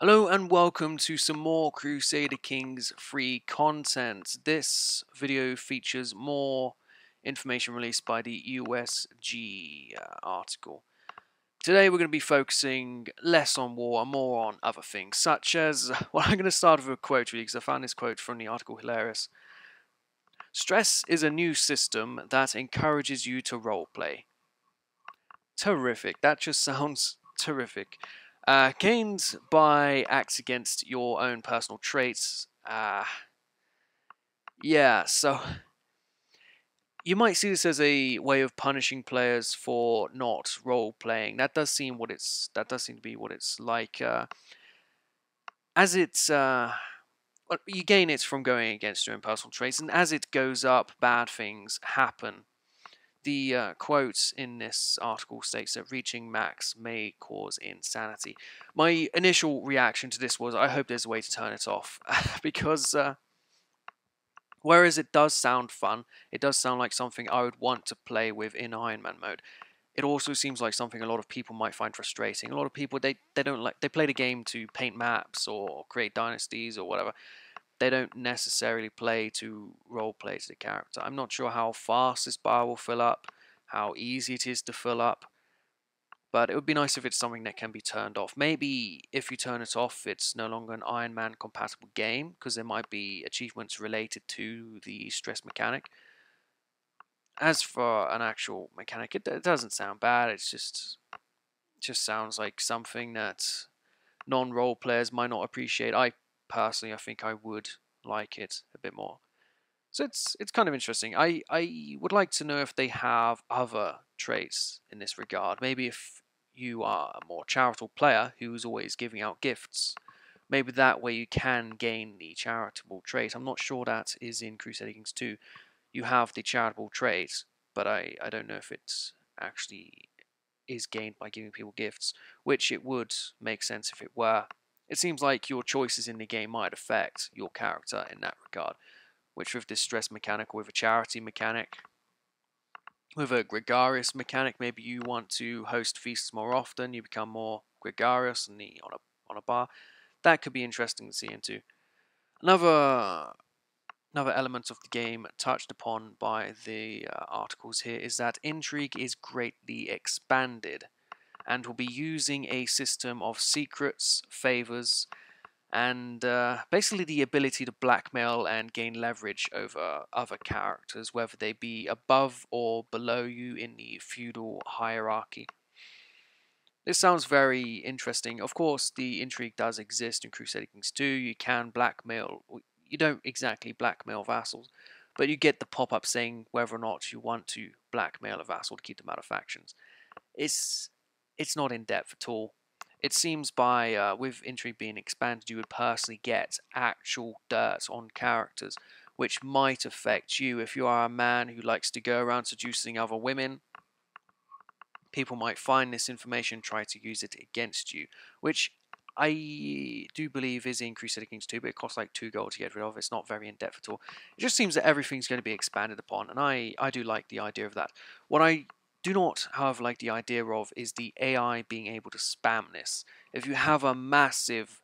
Hello and welcome to some more Crusader Kings free content. This video features more information released by the USG article. Today we're going to be focusing less on war and more on other things, such as, well, I'm going to start with a quote really because I found this quote from the article hilarious. Stress is a new system that encourages you to roleplay. Terrific. That just sounds terrific. Gained by acts against your own personal traits. Yeah, so you might see this as a way of punishing players for not role playing. That does seem to be what it's like. As it's well, you gain it from going against your own personal traits, and as it goes up, bad things happen. The quote in this article states that reaching max may cause insanity. My initial reaction to this was, I hope there's a way to turn it off, because whereas it does sound fun, it does sound like something I would want to play with in Iron Man mode. It also seems like something a lot of people might find frustrating. A lot of people they don't like, they play the game to paint maps or create dynasties or whatever. They don't necessarily play to roleplay to the character. I'm not sure how fast this bar will fill up, how easy it is to fill up, but it would be nice if it's something that can be turned off. Maybe if you turn it off, it's no longer an Iron Man compatible game, because there might be achievements related to the stress mechanic. As for an actual mechanic, it doesn't sound bad. It just sounds like something that non-role players might not appreciate. I think I would like it a bit more. So it's kind of interesting. I would like to know if they have other traits in this regard. Maybe if you are a more charitable player who's always giving out gifts, maybe that way you can gain the charitable trait. I'm not sure that is in Crusader Kings 2. You have the charitable trait, but I don't know if it actually is gained by giving people gifts, which it would make sense if it were. It seems like your choices in the game might affect your character in that regard, which with this stress mechanic or with a charity mechanic, with a gregarious mechanic, maybe you want to host feasts more often, you become more gregarious on a bar. That could be interesting to see into. Another element of the game touched upon by the articles here is that intrigue is greatly expanded and will be using a system of secrets, favors, and basically the ability to blackmail and gain leverage over other characters, whether they be above or below you in the feudal hierarchy. This sounds very interesting. Of course, the intrigue does exist in Crusader Kings 2. You can blackmail, you don't exactly blackmail vassals, but you get the pop-up saying whether or not you want to blackmail a vassal to keep them out of factions. It's not in depth at all. It seems by with intrigue being expanded, you would personally get actual dirt on characters, which might affect you if you are a man who likes to go around seducing other women. People might find this information and try to use it against you, which I do believe is in Crusader Kings 2, but it costs like 2 gold to get rid of. It's not very in-depth at all. It just seems that everything's going to be expanded upon, and I do like the idea of that. What I do not, however, like the idea of is the AI being able to spam this. If you have a massive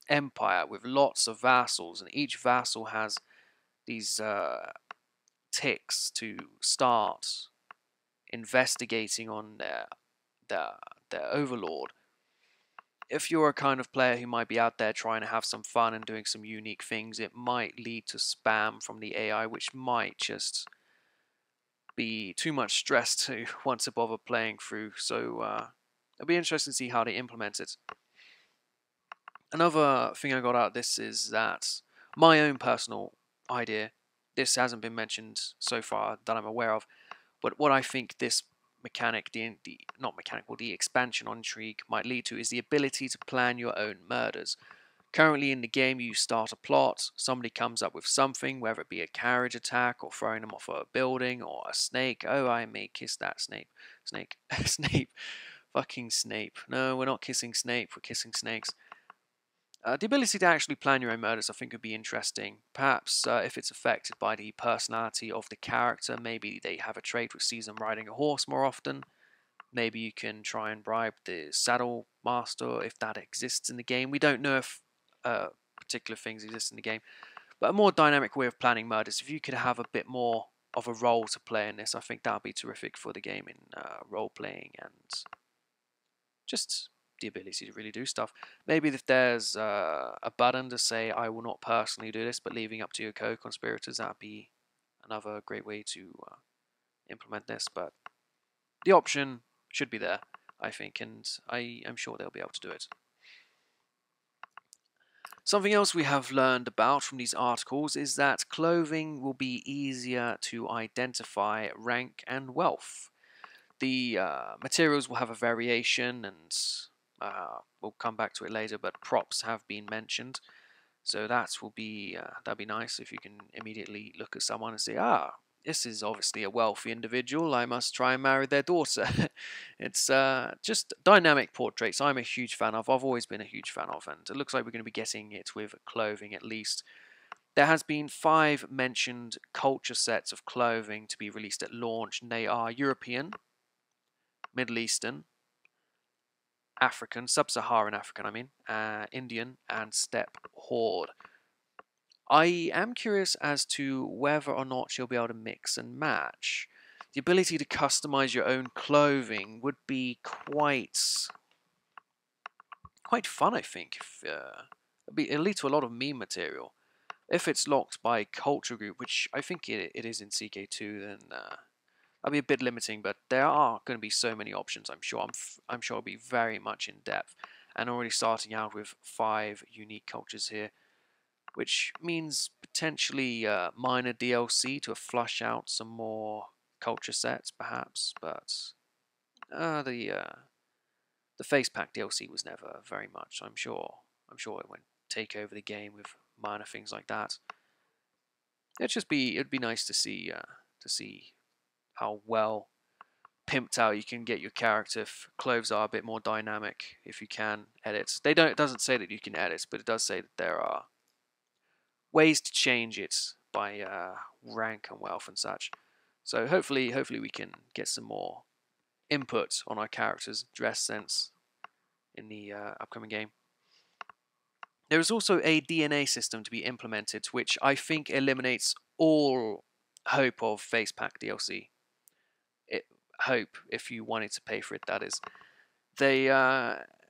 empire with lots of vassals, and each vassal has these ticks to start investigating on their, their overlord. If you're a kind of player who might be out there trying to have some fun and doing some unique things, it might lead to spam from the AI, which might just be too much stress to want to bother playing through. So it'll be interesting to see how they implement it. Another thing I got out of this is that my own personal idea, this hasn't been mentioned so far that I'm aware of, but what I think this mechanic, the expansion on intrigue might lead to is the ability to plan your own murders. Currently in the game, you start a plot, somebody comes up with something, whether it be a carriage attack or throwing them off a building or a snake. Oh, I may kiss that Snape. Snape. Fucking Snape. No, we're not kissing Snape, we're kissing snakes. The ability to actually plan your own murders I think would be interesting. Perhaps if it's affected by the personality of the character, maybe they have a trait which sees them riding a horse more often. Maybe you can try and bribe the saddle master if that exists in the game. We don't know if particular things exist in the game, but a more dynamic way of planning murders. If you could have a bit more of a role to play in this, I think that would be terrific for the game in role playing and just the ability to really do stuff. Maybe if there's a button to say, I will not personally do this, but leaving up to your co-conspirators, that would be another great way to implement this. But the option should be there, I think, and I am sure they'll be able to do it. Something else we have learned about from these articles is that clothing will be easier to identify rank and wealth. The materials will have a variation, and we'll come back to it later, but props have been mentioned. So that will be that'd be nice if you can immediately look at someone and say, ah, this is obviously a wealthy individual. I must try and marry their daughter. It's just dynamic portraits. I'm a huge fan of. I've always been a huge fan of, and it looks like we're going to be getting it with clothing at least. There has been 5 mentioned culture sets of clothing to be released at launch, and they are European, Middle Eastern, African, Sub-Saharan African, Indian, and Steppe Horde. I am curious as to whether or not you'll be able to mix and match. The ability to customize your own clothing would be quite fun, I think. It'll lead to a lot of meme material. If it's locked by culture group, which I think it is in CK2, then that'll be a bit limiting. But there are going to be so many options. I'm sure. I'm sure it'll be very much in depth, and already starting out with 5 unique cultures here, which means potentially minor DLC to flush out some more culture sets, perhaps. But the face pack DLC was never very much. I'm sure it won't take over the game with minor things like that. It'd be nice to see how well pimped out you can get your character if clothes are a bit more dynamic, if you can edit. It doesn't say that you can edit, but it does say that there are ways to change it by rank and wealth and such. So hopefully we can get some more input on our characters' dress sense in the upcoming game. There is also a DNA system to be implemented, which I think eliminates all hope of face pack DLC. Hope, if you wanted to pay for it, that is. They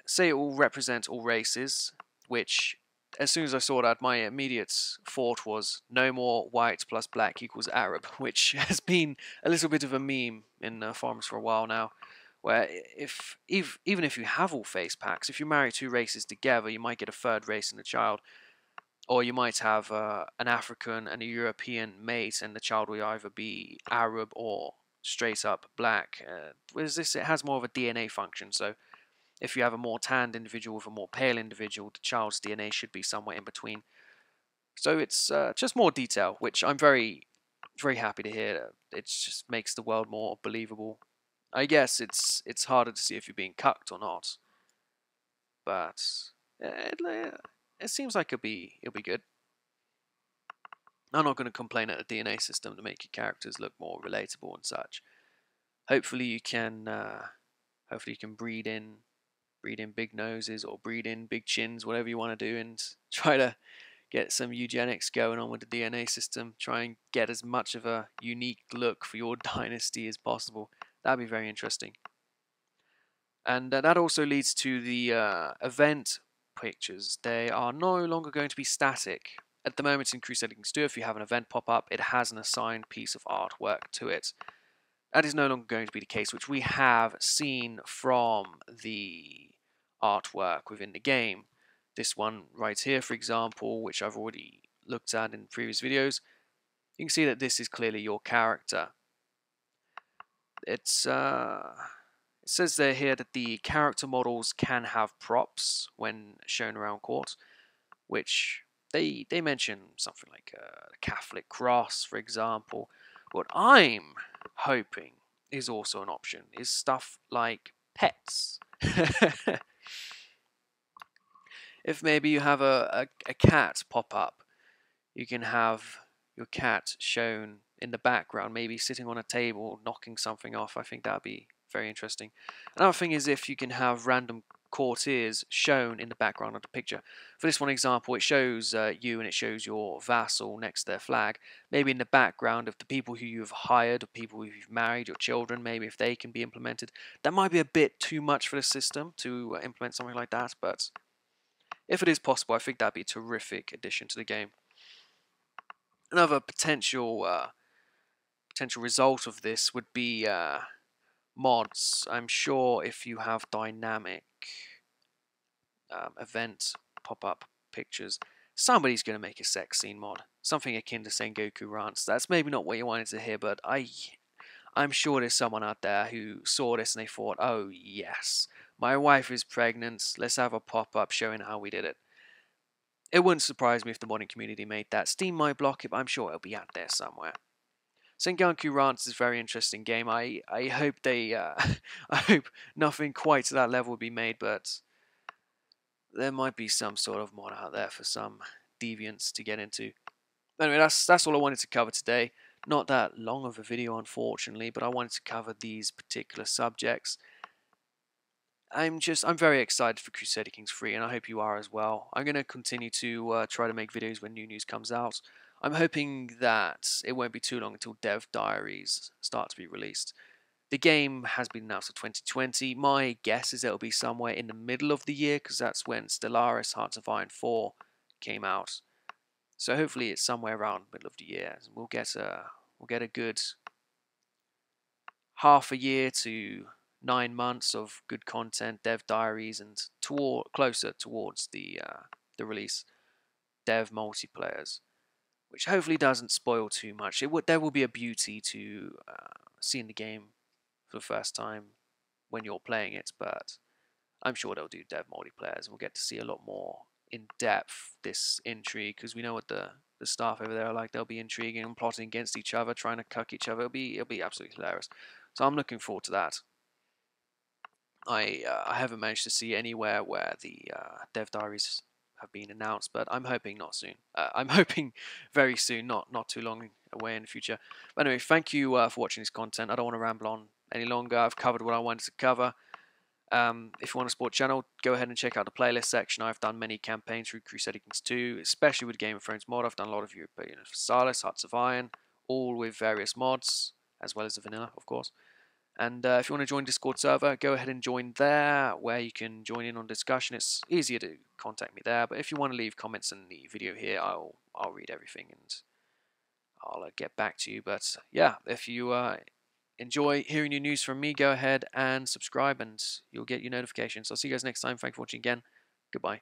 say it will represent all races, which, as soon as I saw that, my immediate thought was no more white plus black equals Arab, which has been a little bit of a meme in forums for a while now, where even if you have all face packs, if you marry 2 races together, you might get a 3rd race in the child, or you might have an African and a European mate, and the child will either be Arab or straight up black. Whereas this, it has more of a DNA function, so if you have a more tanned individual with a more pale individual, the child's DNA should be somewhere in between. So it's just more detail, which I'm very, very happy to hear. It just makes the world more believable. I guess it's harder to see if you're being cucked or not, but it seems like it'll be good. I'm not going to complain at the DNA system to make your characters look more relatable and such. Hopefully you can breed in big noses or breed in big chins, whatever you want to do, and try to get some eugenics going on with the DNA system. Try and get as much of a unique look for your dynasty as possible. That'd be very interesting. And that also leads to the event pictures. They are no longer going to be static. At the moment in Crusader Kings 2, if you have an event pop up, it has an assigned piece of artwork to it. That is no longer going to be the case, which we have seen from the artwork within the game. This one right here, for example, which I've already looked at in previous videos, you can see that this is clearly your character. It says there here that the character models can have props when shown around court, which they mention something like a Catholic cross, for example. What I'm hoping is also an option is stuff like pets. If maybe you have a cat pop up, you can have your cat shown in the background, maybe sitting on a table, knocking something off. I think that'd be Very interesting. Another thing is if you can have random courtiers shown in the background of the picture. For this one example, it shows you and it shows your vassal next to their flag. Maybe in the background of the people who you've hired or people who you've married, your children, maybe if they can be implemented. That might be a bit too much for the system to implement something like that, but if it is possible, I think that'd be a terrific addition to the game. Another potential result of this would be mods. I'm sure if you have dynamic event pop-up pictures, somebody's going to make a sex scene mod. Something akin to Sengoku Rants. That's maybe not what you wanted to hear, but I'm sure there's someone out there who saw this and they thought, oh yes, my wife is pregnant, let's have a pop-up showing how we did it. It wouldn't surprise me if the modding community made that. Steam might block it, but I'm sure it'll be out there somewhere. Sengoku Rants is a very interesting game. I hope they I hope nothing quite to that level will be made, but there might be some sort of mod out there for some deviants to get into. Anyway, that's all I wanted to cover today. Not that long of a video, unfortunately, but I wanted to cover these particular subjects. I'm very excited for Crusader Kings 3, and I hope you are as well. I'm going to continue to try to make videos when new news comes out. I'm hoping that it won't be too long until Dev Diaries start to be released. The game has been announced for 2020. My guess is it'll be somewhere in the middle of the year, because that's when Stellaris Hearts of Iron 4 came out. So hopefully it's somewhere around the middle of the year. We'll get a good half a year to 9 months of good content, Dev Diaries, and closer towards the release, Dev Multiplayers, which hopefully doesn't spoil too much. There will be a beauty to seeing the game for the first time when you're playing it, but I'm sure they'll do Dev Multiplayers, and we'll get to see a lot more in depth this intrigue, because we know what the staff over there are like. They'll be intriguing and plotting against each other, trying to cuck each other. It'll be absolutely hilarious. So I'm looking forward to that. I haven't managed to see anywhere where the Dev Diaries have been announced, but I'm hoping not soon. I'm hoping very soon, not too long away in the future. But anyway, thank you for watching this content. I don't want to ramble on any longer. I've covered what I wanted to cover. If you want to support the channel, go ahead and check out the playlist section. I've done many campaigns through Crusader Kings 2, especially with Game of Thrones mod. I've done a lot of European Universalis, Hearts of Iron, all with various mods, as well as the vanilla, of course. And if you want to join Discord server, go ahead and join there, where you can join in on discussion. It's easier to contact me there, but if you want to leave comments in the video here, I'll read everything and I'll get back to you. But yeah, if you enjoy hearing new news from me, go ahead and subscribe and you'll get your notifications. I'll see you guys next time. Thanks for watching again. Goodbye.